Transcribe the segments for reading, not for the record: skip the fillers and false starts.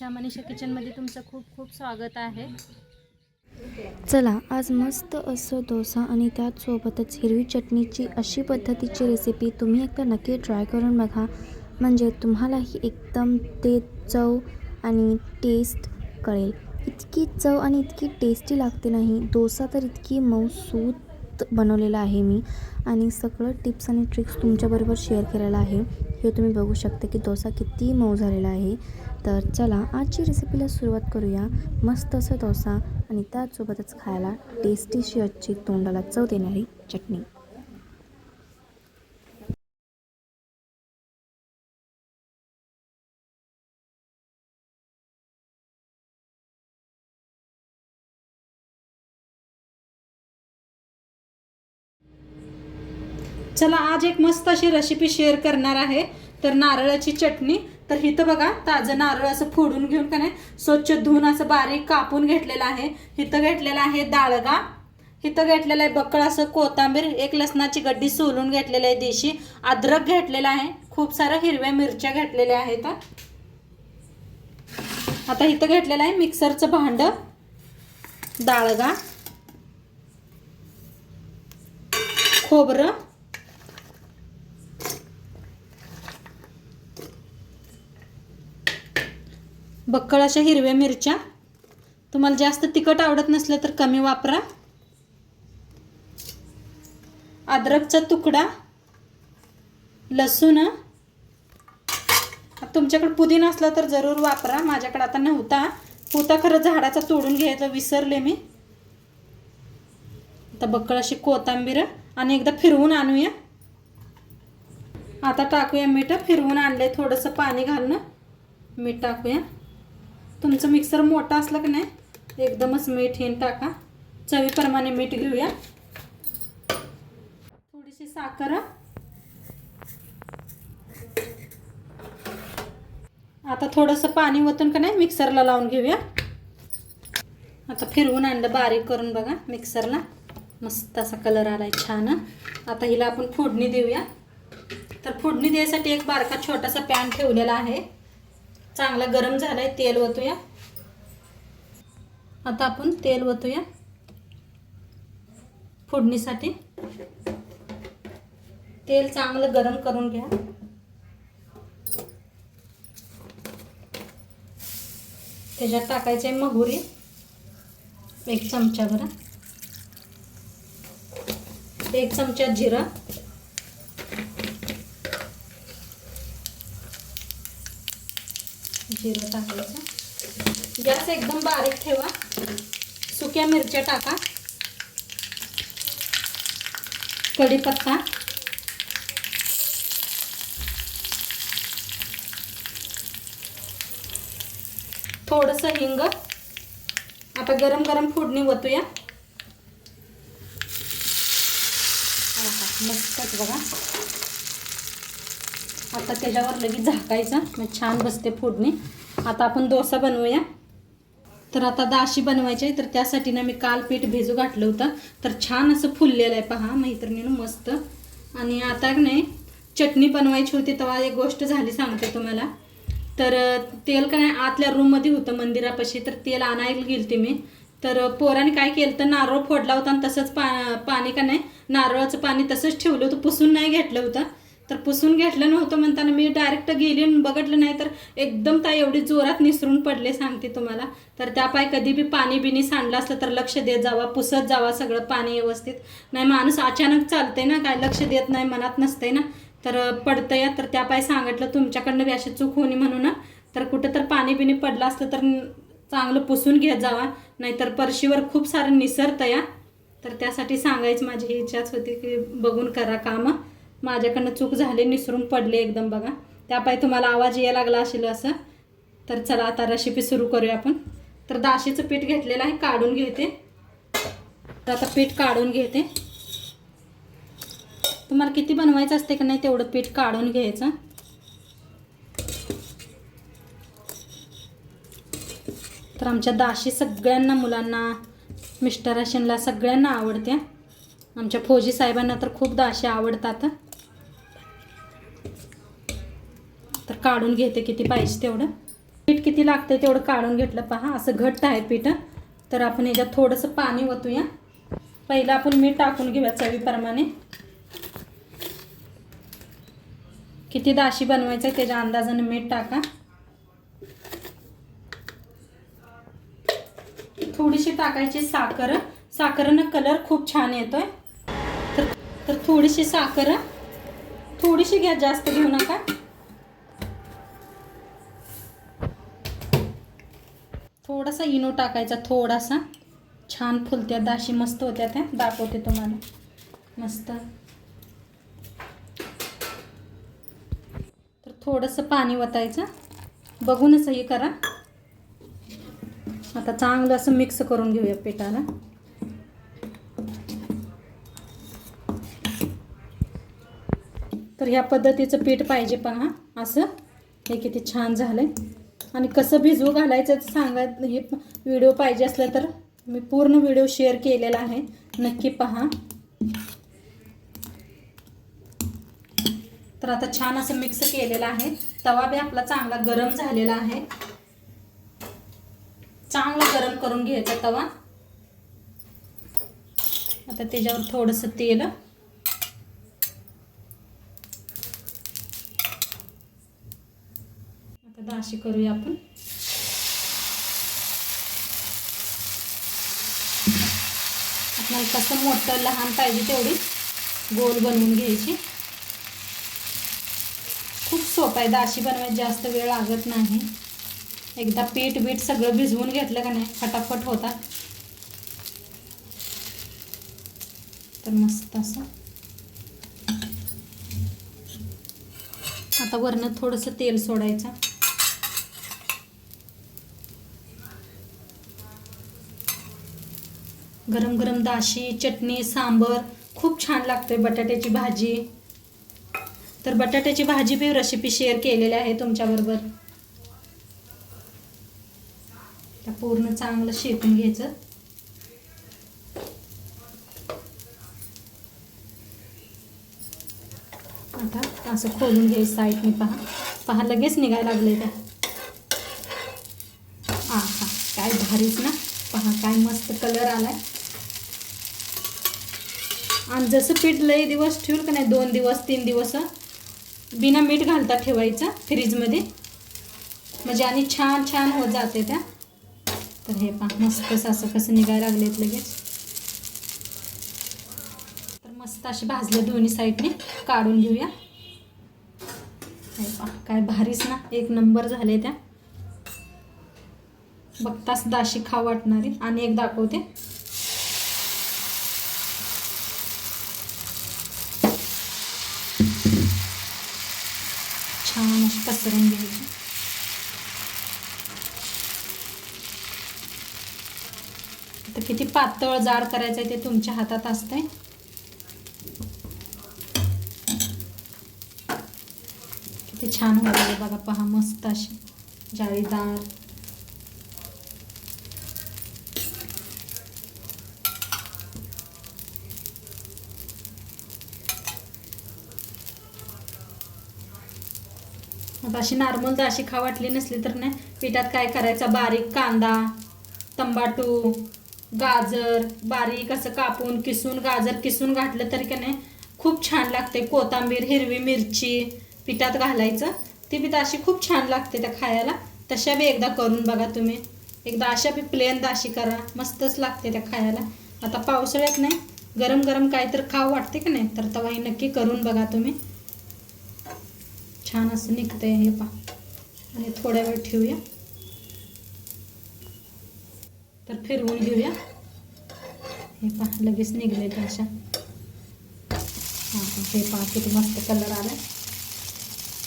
माझ्या मनीषा किचनमध्ये तुमचं खूप खूप स्वागत आहे। चला आज मस्त असं डोसा आणि त्याचसोबतच हिरवी चटणीची अशी पद्धतीची रेसिपी तुम्ही एकदा नक्की ट्राय करून बघा, म्हणजे तुम्हालाही एकदम ते चव आणि टेस्ट कळेल। इतकी चव आणि इतकी टेस्टी लागते नाही, डोसा तर इतकी मऊसूत बनवलेला आहे मी आणि सगळं टिप्स आणि ट्रिक्स तुमच्याबरोबर शेअर केलेला आहे। हे तुम्ही बघू शकता की डोसा किती मऊ झालेला आहे। तर चला आजची रेसिपीला सुरुवात करूया। मस्त असं डोसा आणि त्याचसोबतच खायला टेस्टीशी आजची तोंडाला चव देणारी चटणी। चला आज एक मस्त अशी रेसिपी शेअर करणार आहे। तर नारळाची चटणी। तर इथं बघा ताजं नारळ असं फोडून घेऊन का नाही स्वच्छ धुवून असं बारीक कापून घेतलेलं आहे। इथं घेतलेला आहे डाळगा, इथं घेतलेला आहे बक्कळ असं कोथिंबीर, एक लसणाची गड्डी सोलून घेतलेली आहे देशी, अद्रक घेतलेला आहे, खूप साऱ्या हिरव्या मिरच्या घेतलेल्या आहेत। आता इथं घेतलेलं आहे मिक्सरचं भांड, डाळगा, खोबरं, बक्कळ अशा हिरव्या मिरच्या, तुम्हाला जास्त तिखट आवडत नसलं तर कमी वापरा, अद्रकचा तुकडा, लसूण, तुमच्याकडे पुदिना असला तर जरूर वापरा, माझ्याकडे आता नव्हता, होता खरं झाडाचा तोडून घ्यायचा विसरले मी। आता बक्कळ अशी कोथिंबीर आणि एकदा फिरवून आणूया। आता टाकूया मीठ, फिरवून आणले थोडंसं पाणी घालून मीठ टाकूया। तुमचं मिक्सर मोठा असला की नाही एकदमच मीठ हेन टाका, चवीप्रमाणे मीठ घेऊया, थोडीशी साखर, आता थोडंसं पाणी ओतून का नाही मिक्सरला लावून घेऊया। आता फिरवून आणलं बारीक करून बघा मिक्सरला, मस्त असा कलर आलाय छान। आता हिला आपण फोडणी देऊया। तर फोडणी द्यायसाठी एक बारका छोटासा पॅन ठेवलेला आहे, चांगला गरम झालाय, तेल ओतूया। आता आपण तेल ओतूया फोडणीसाठी, तेल चांगलं गरम करून घ्या। त्याच्यात टाकायचे मोहरी एक चमचा भर, एक चमचा जिरा, जिरं टाकायचं, गॅस एकदम बारीक ठेवा, सुक्या मिरच्या टाका, कढीपत्ता, थोडंसं हिंग, आता गरम गरम फोडणी ओतूया। मस्तच बघा, आता त्याच्यावर लगेच झाकायचं, मग छान बसते फोडणी। आता आपण डोसा बनवूया। तर आता दाशी बनवायची आहे, तर त्यासाठी ना मी काल पीठ भिजू घातलं होतं, तर छान असं फुललेलं आहे पहा मैत्रिणीनं मस्त। आणि आता नाही चटणी बनवायची होती तेव्हा एक गोष्ट झाली सांगते तुम्हाला। तर तेल का नाही आतल्या रूममध्ये होतं मंदिरापाशी, तर तेल आणायला गेलते मी, तर पोराने काय केलं तर नारळ फोडला होता आणि तसंच पाणी का नाही नारळाचं पाणी तसंच ठेवलं होतं, पुसून नाही घेतलं होतं। तर पुसून घेतलं नव्हतं म्हणताना मी डायरेक्ट गेली आणि बघितलं नाही, तर एकदम ताई एवढी जोरात निसरून पडले सांगते तुम्हाला। तर त्या पाय कधी बी पाणी बिनी सांडलं असलं तर लक्ष देत जावा, पुसत जावा सगळं पाणी व्यवस्थित, नाही माणूस अचानक चालतंय ना, काय लक्ष देत नाही, मनात नसतंय ना, तर पडतंय। तर त्या पाय सांगितलं तुमच्याकडनं बी अशी चूक होणी म्हणून, तर कुठं तर पाणी बिनी पडलं असलं तर चांगलं पुसून घेत जावा, नाहीतर परशीवर खूप सारं निसरतंय। तर त्यासाठी सांगायची माझी ही इच्छाच होती की बघून करा कामं, माझ्याकडनं चूक झाली, निसरून पडले एकदम बघा, त्यापाय तुम्हाला आवाज यायला लागला असेल असं। तर चला आता रेसिपी सुरू करूया आपण। तर दाशीचं पीठ घेतलेलं आहे, काढून घेते। तर आता पीठ काढून घेते, तुम्हाला किती बनवायचं असते का नाही तेवढं पीठ काढून घ्यायचं। तर आमच्या दाशी सगळ्यांना, मुलांना, मिस्टरांना सगळ्यांना आवडते, आमच्या फौजी साहेबांना तर खूप दाशी आवडतात। तर काढून घेते किती पाहिजे तेवढं, पीठ किती किती लागतंय तेवढं काढून घेतलं पहा. असं घट्ट आहे पीठ. तर आपण याच्यात थोडंसं पाणी ओतूया. पहिलं आपण मीठ टाकून घेऊया चवीप्रमाणे. किती दाशी बनवायचं त्याच्या अंदाजाने मीठ टाका. थोडीशी टाकायची साखर. साखरेनं कलर खूप छान येतोय. तर थोडीशी साखर, थोडीशी घ्या, जास्त घेऊ नका. थोडासा इनो टाकायचा, थोडासा. छान फुलत्या दाशी, मस्त होत्या त्या. दाखवते तुम्हाला मस्त. तर थोडंसं पाणी ओतायचं, बघूनच हे करा. आता चांगलं असं मिक्स करून घेऊया पिठाला. तर ह्या पद्धतीचं पीठ पाहिजे पहा. असं हे किती छान झालंय. आणि कसं भिजवू घालायचं सांगा. हे व्हिडिओ पाहिजे असलं तर मी पूर्ण व्हिडिओ शेअर केलेला आहे, नक्की पहा. तर आता छान असं मिक्स केलेलं आहे. तवा बी आपला चांगला गरम झालेला आहे. चांगला गरम करून घ्यायचा तवा. आता त्याच्यावर थोडंसं तेल. आता दाशी करूया आपण. आपल्याला कसं मोठं लहान पाहिजे तेवढी गोल बनवून घ्यायची. खूप सोपं आहे दाशी बनवायला, जास्त वेळ लागत नाही. एकदा पीठ बीठ सगळं भिजवून घेतलं का नाही फटाफट होता. तर मस्त असं. आता वरनं थोडंसं तेल सोडायचं. गरम गरम दाशी, चटणी, सांबर खूप छान लागते. बटाट्याची भाजी. तर बटाट्याची भाजी बी रेसिपी शेअर केलेली आहे तुमच्याबरोबर. पूर्ण चांगलं शेकून घ्यायचं. आता असं खोलून घ्यायचं साईडने. पहा लगेच निघायला लागले त्या. हा काय भारीच ना. पहा काय मस्त कलर आलाय. आणि जसं पीठ लई दिवस ठेवलं का नाही, 2 दिवस 3 दिवस बिना मीठ घालता ठेवायचं फ्रीजमध्ये, म्हणजे आणि छान छान होत जाते त्या. तर हे पहा मस्त असं कसं निघायला लागलेत लगेच. तर मस्त असे भाजले दोन्ही साईडने. काढून घेऊया. हे पहा काय भारीच ना, एक नंबर झाले त्या. बघताच दाशी खाऊ वाटणारी. आणि एक दाखवते. छान अशी पसरून घ्यायची. तर किती पातळ जाड करायचं आहे ते तुमच्या हातात असतंय. किती छान होईल बघा. पहा मस्त अशी जाळीदार. आता अशी नॉर्मल दाशी खा वाटली नसली तर नाही, पिठात काय करायचं, बारीक कांदा, तंबाटू, गाजर बारीक असं कापून किसून, गाजर किसून घातलं तरी का नाही खूप छान लागते. कोथिंबीर, हिरवी मिरची पिठात घालायचं. ती बी दाशी खूप छान लागते त्या खायला. तशा बी एकदा करून बघा तुम्ही. एकदा अशा बी प्लेन दाशी करा, मस्तच लागते त्या खायला. आता पावसाळ्यात नाही, गरम गरम काहीतरी खाऊ वाटते का नाही, तर तेव्हा हे नक्की करून बघा तुम्ही. छान असं निघतंय हे पहा. आणि थोड्या वेळ ठेवूया. तर फिरवून घेऊया. हे पहा लगेच निघले त्या अशा. हे पहा किती मस्त कलर आला.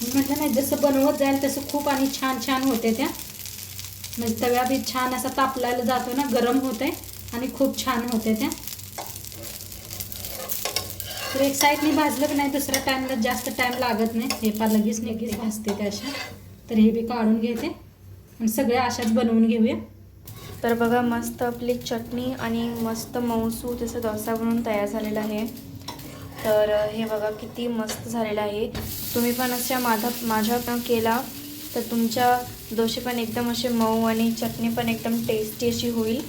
म्हटलं नाही, जसं बनवत जाईल तसं खूप आणि छान छान होते त्या. म्हणजे तव्या बी छान असा तापलायला जातो ना, गरम होते आणि खूप छान होते त्या. तर एक साईडने भाजलं की नाही, दुसऱ्या टाईमला जास्त टाईम लागत नाही. हे पहा लगेच भाजते त्या अशा. तर हे बी काढून घेते आणि सगळ्या अशाच बनवून घेऊया. तर बघा मस्त आपली चटणी आणि मस्त मऊसूत असं डोसा बनवून तयार झालेला आहे. तर हे बघा किती मस्त झालेलं आहे. तुम्ही पण अशा माझ्या केला तर तुमच्या डोसे पण एकदम असे मऊ आणि चटणी पण एकदम टेस्टी अशी होईल.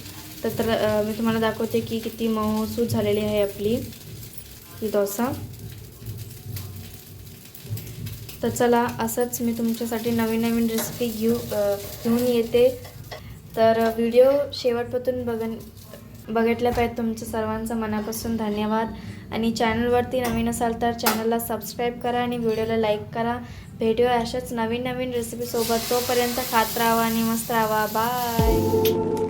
तर मी तुम्हाला दाखवते की किती मऊसूत झालेली आहे आपली ही डोसा. तर चला असंच मी तुमच्यासाठी नवीन नवीन रेसिपी घेऊन येते. तर व्हिडिओ शेवटपर्यंत बघितल्या पाहिजे. तुमचं सर्वांचं मनापासून धन्यवाद. आणि चॅनलवरती नवीन असाल तर चॅनलला सबस्क्राईब करा आणि व्हिडिओला लाईक करा. भेटूया अशाच नवीन नवीन रेसिपीसोबत. तोपर्यंत खात राहा आणि मस्त राहा. बाय.